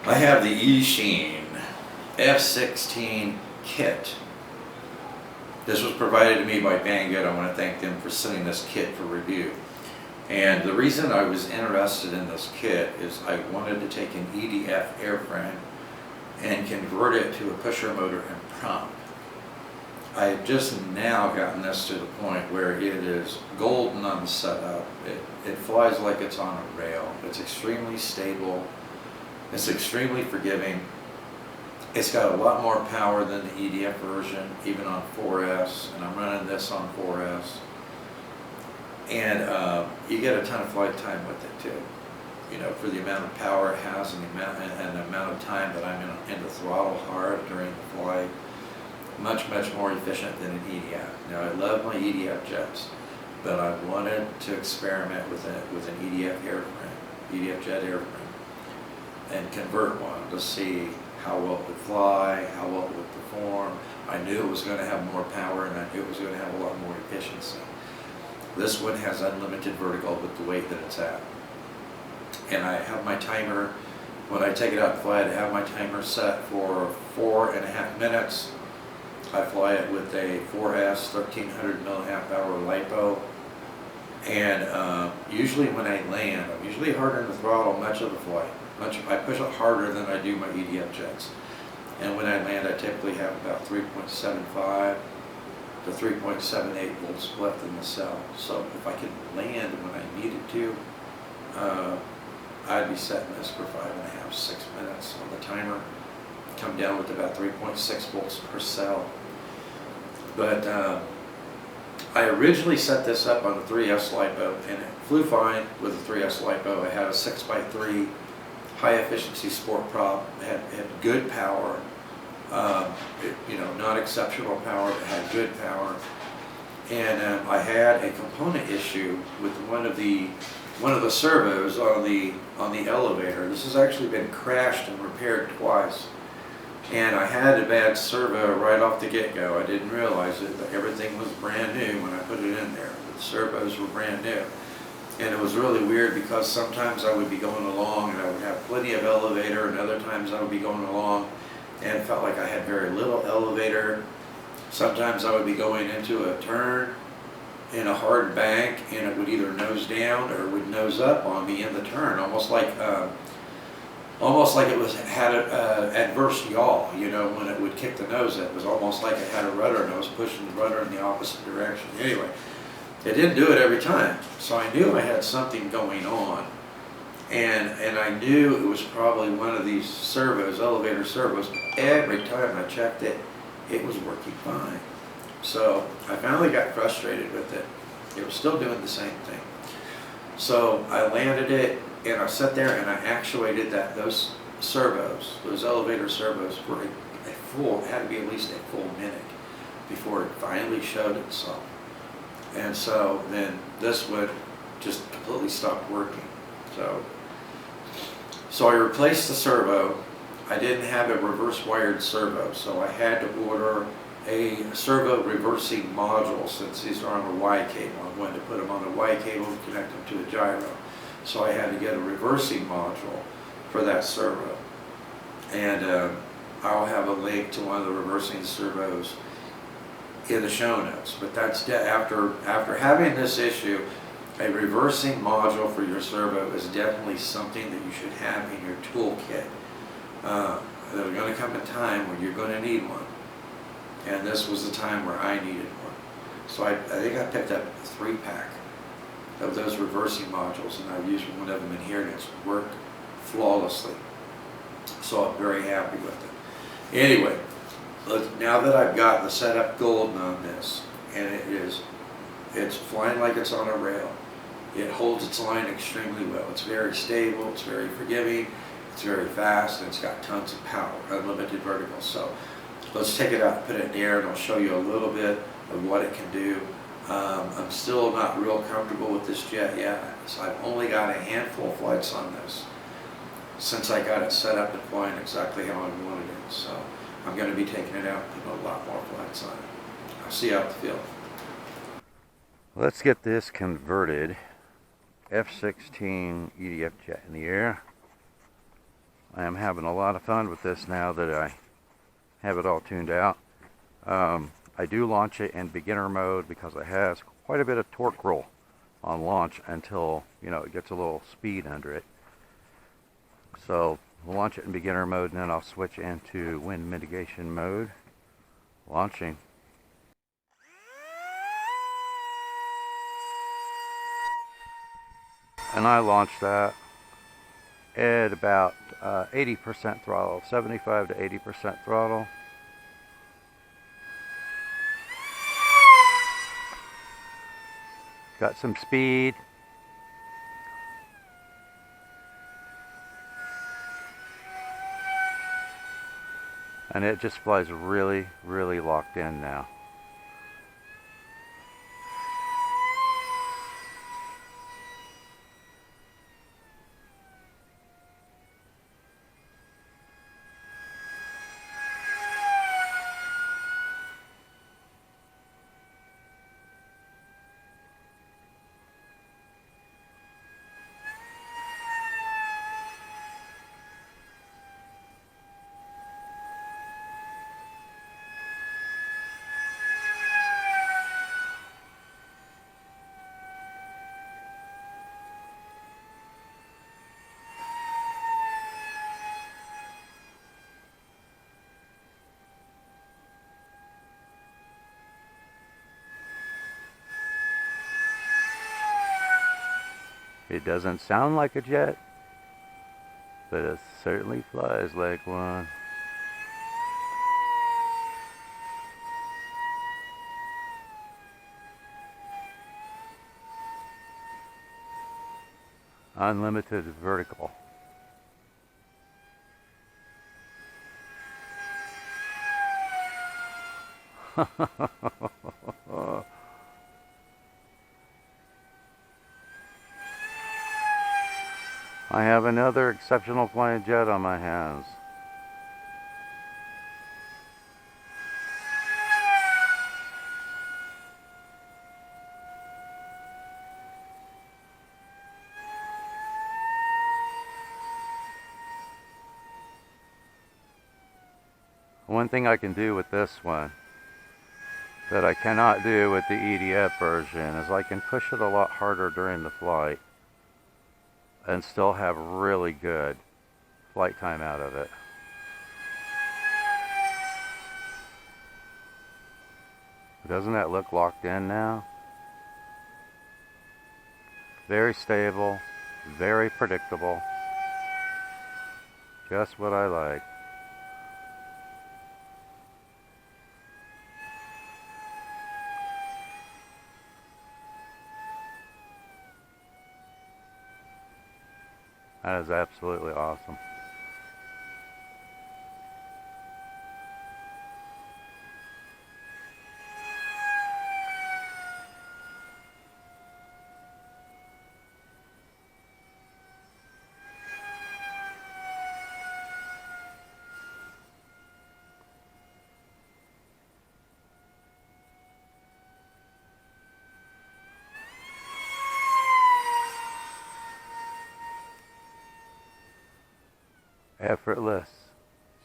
I have the Eachine F16 kit. This was provided to me by Banggood. I want to thank them for sending this kit for review. And the reason I was interested in this kit is I wanted to take an EDF airframe and convert it to a pusher motor and prompt. I have just now gotten this to the point where it is golden on the setup. It flies like it's on a rail. It's extremely stable. It's extremely forgiving. It's got a lot more power than the EDF version, even on 4S, and I'm running this on 4S. And you get a ton of flight time with it too. You know, for the amount of power it has and the amount of time that I'm in the throttle hard during the flight. Much more efficient than an EDF. Now I love my EDF jets, but I wanted to experiment with an EDF airframe, EDF jet airframe, and convert one to see how well it would fly, how well it would perform. I knew it was going to have more power, and I knew it was going to have a lot more efficiency. This one has unlimited vertical with the weight that it's at. And I have my timer, when I take it out and fly it, I have my timer set for 4.5 minutes. I fly it with a 4S 1300 milliamp hour Lipo. And usually when I land, I'm usually harder in the throttle much of the flight. I push it harder than I do my EDF jets. And when I land, I typically have about 3.75 to 3.78 volts left in the cell. So if I could land when I needed to, I'd be setting this for 5.5, 6 minutes on the timer. Come down with about 3.6 volts per cell. But I originally set this up on a 3S Lipo, and it flew fine with a 3S Lipo. I had a 6x3 high efficiency sport prop. It had good power. You know, not exceptional power, but had good power. And I had a component issue with one of the servos on the elevator. This has actually been crashed and repaired twice. And I had a bad servo right off the get-go. I didn't realize it, but everything was brand new when I put it in there. The servos were brand new. And it was really weird because sometimes I would be going along and I would have plenty of elevator, and other times I would be going along and it felt like I had very little elevator. Sometimes I would be going into a turn in a hard bank and it would either nose down or it would nose up on me in the turn, almost like it had an adverse yaw, you know, when it would kick the nose. It was almost like it had a rudder nose pushing the rudder in the opposite direction. Anyway, it didn't do it every time, so I knew I had something going on, and I knew it was probably one of these servos, elevator servos. Every time I checked it, it was working fine. So I finally got frustrated with it. It was still doing the same thing. So I landed it, and I sat there and I actuated those servos, those elevator servos, for it had to be at least a full minute before it finally showed itself. And so then this would just completely stop working. So I replaced the servo. I didn't have a reverse wired servo, so I had to order a servo reversing module, since these are on a Y cable. I wanted to put them on a Y cable and connect them to a gyro. So I had to get a reversing module for that servo. And I'll have a link to one of the reversing servos in the show notes. But that's after having this issue, a reversing module for your servo is definitely something that you should have in your toolkit. There's going to come a time when you're going to need one. And this was the time where I needed one. So I think I picked up a 3-pack of those reversing modules, and I've used one of them in here, and it's worked flawlessly. So I'm very happy with it. Anyway, now that I've got the setup golden on this, and it's flying like it's on a rail. It holds its line extremely well. It's very stable, it's very forgiving, it's very fast, and it's got tons of power, unlimited vertical. So let's take it out and put it in the air, and I'll show you a little bit of what it can do. I'm still not real comfortable with this jet yet, so I've only got a handful of flights on this since I got it set up and flying exactly how I wanted it. So I'm going to be taking it out and putting a lot more flights on it. I'll see you out the field. Let's get this converted F16 EDF jet in the air. I am having a lot of fun with this now that I have it all tuned out. I do launch it in beginner mode because it has quite a bit of torque roll on launch until, you know, it gets a little speed under it. So we'll launch it in beginner mode, and then I'll switch into wind mitigation mode. Launching. And I launched that at about 80% throttle, 75 to 80% throttle. Got some speed. And it just flies really, really locked in now. It doesn't sound like a jet, but it certainly flies like one. Unlimited vertical. I have another exceptional flying jet on my hands. One thing I can do with this one that I cannot do with the EDF version is I can push it a lot harder during the flight and still have really good flight time out of it. Doesn't that look locked in now? Very stable, very predictable. Just what I like. That is absolutely awesome. Effortless.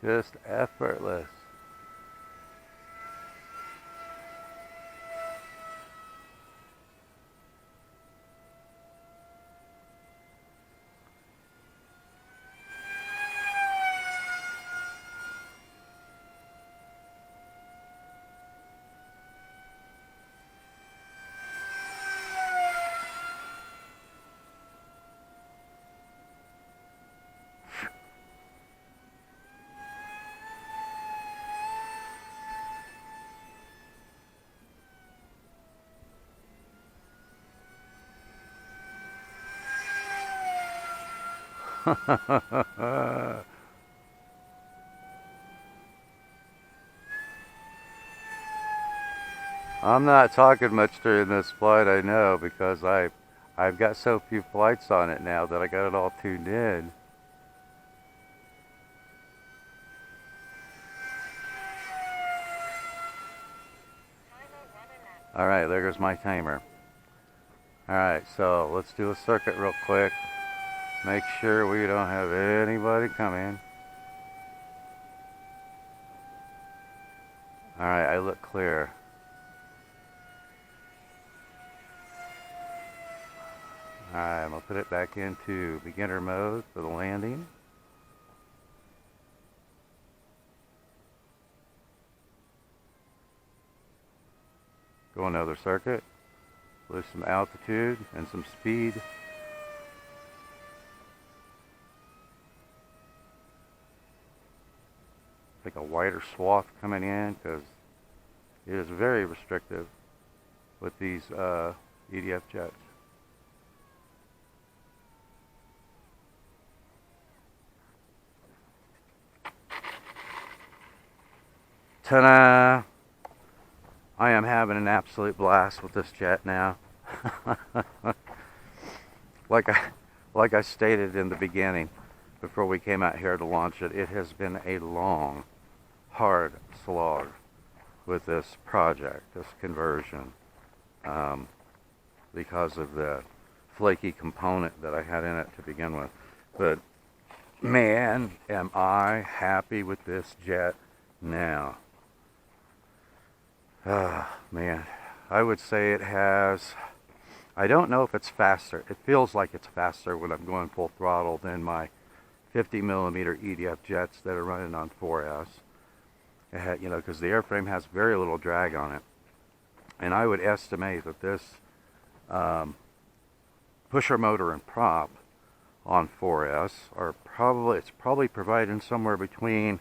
Just effortless. I'm not talking much during this flight, I know, because I've got so few flights on it now that I got it all tuned in. Alright, there goes my timer. Alright, so let's do a circuit real quick. Make sure we don't have anybody coming. Alright, I look clear. Alright, I'm going to put it back into beginner mode for the landing. Go another circuit. Lose some altitude and some speed. Take a wider swath coming in because it is very restrictive with these EDF jets. Ta-da! I am having an absolute blast with this jet now. like I stated in the beginning, before we came out here to launch it, it has been a long, hard slog with this project, this conversion, because of the flaky component that I had in it to begin with. But man, am I happy with this jet now. Man, I would say it has, I don't know if it's faster. It feels like it's faster when I'm going full throttle than my 50mm EDF jets that are running on 4S. You know, because the airframe has very little drag on it. And I would estimate that this pusher motor and prop on 4S are it's probably providing somewhere between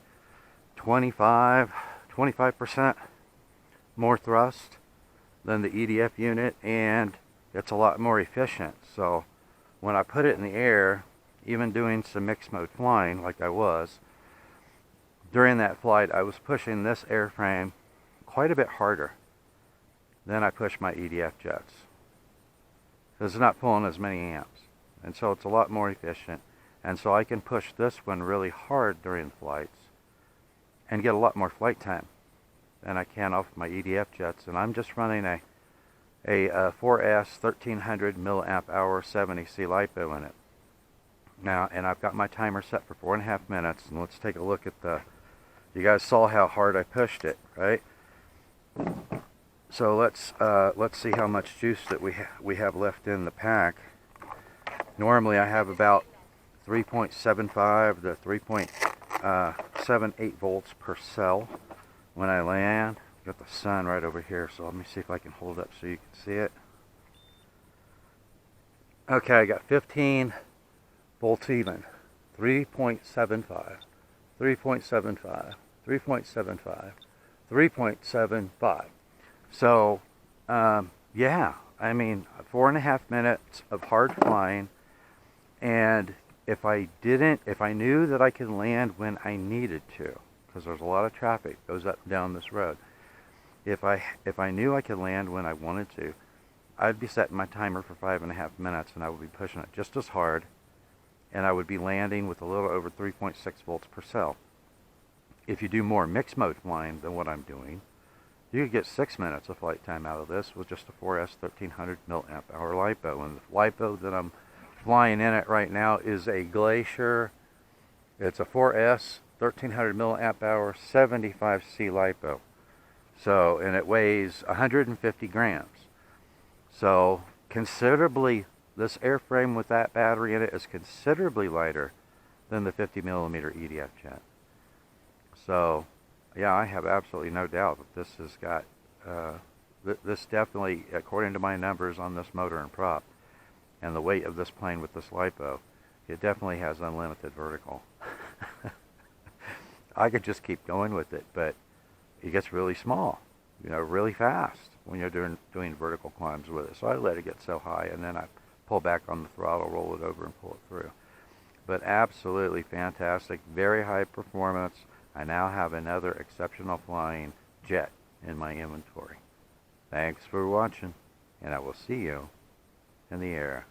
25% more thrust than the EDF unit, and it's a lot more efficient. So when I put it in the air, even doing some mixed mode flying like I was, during that flight I was pushing this airframe quite a bit harder than I push my EDF jets. Because it's not pulling as many amps, and so it's a lot more efficient, and so I can push this one really hard during flights and get a lot more flight time than I can off my EDF jets. And I'm just running a 4S 1300 milliamp hour 70C Lipo in it now, and I've got my timer set for 4.5 minutes. And let's take a look at the, you guys saw how hard I pushed it, right? So let's see how much juice that we have left in the pack. Normally I have about 3.75 to 3.78 volts per cell when I land. Got the sun right over here, so let me see if I can hold up so you can see it. Okay, I got 15 volts even. 3.75, 3.75, 3.75, 3.75. So, yeah, I mean, 4.5 minutes of hard flying, and if I knew that I could land when I needed to, because there's a lot of traffic goes up and down this road. If I knew I could land when I wanted to, I'd be setting my timer for 5.5 minutes, and I would be pushing it just as hard, and I would be landing with a little over 3.6 volts per cell. If you do more mixed mode flying than what I'm doing, you could get 6 minutes of flight time out of this with just a 4S 1300 milliamp hour Lipo. And the Lipo that I'm flying in it right now is a Glacier. It's a 4S 1300 milliamp hour 75C Lipo. So, and it weighs 150 grams. So considerably, this airframe with that battery in it is considerably lighter than the 50mm EDF jet. So yeah, I have absolutely no doubt that this has got, this definitely, according to my numbers on this motor and prop, and the weight of this plane with this Lipo, it definitely has unlimited vertical. I could just keep going with it, but it gets really small, you know, really fast when you're doing vertical climbs with it. So I let it get so high, and then I pull back on the throttle, roll it over, and pull it through. But absolutely fantastic, very high performance. I now have another exceptional flying jet in my inventory. Thanks for watching, and I will see you in the air.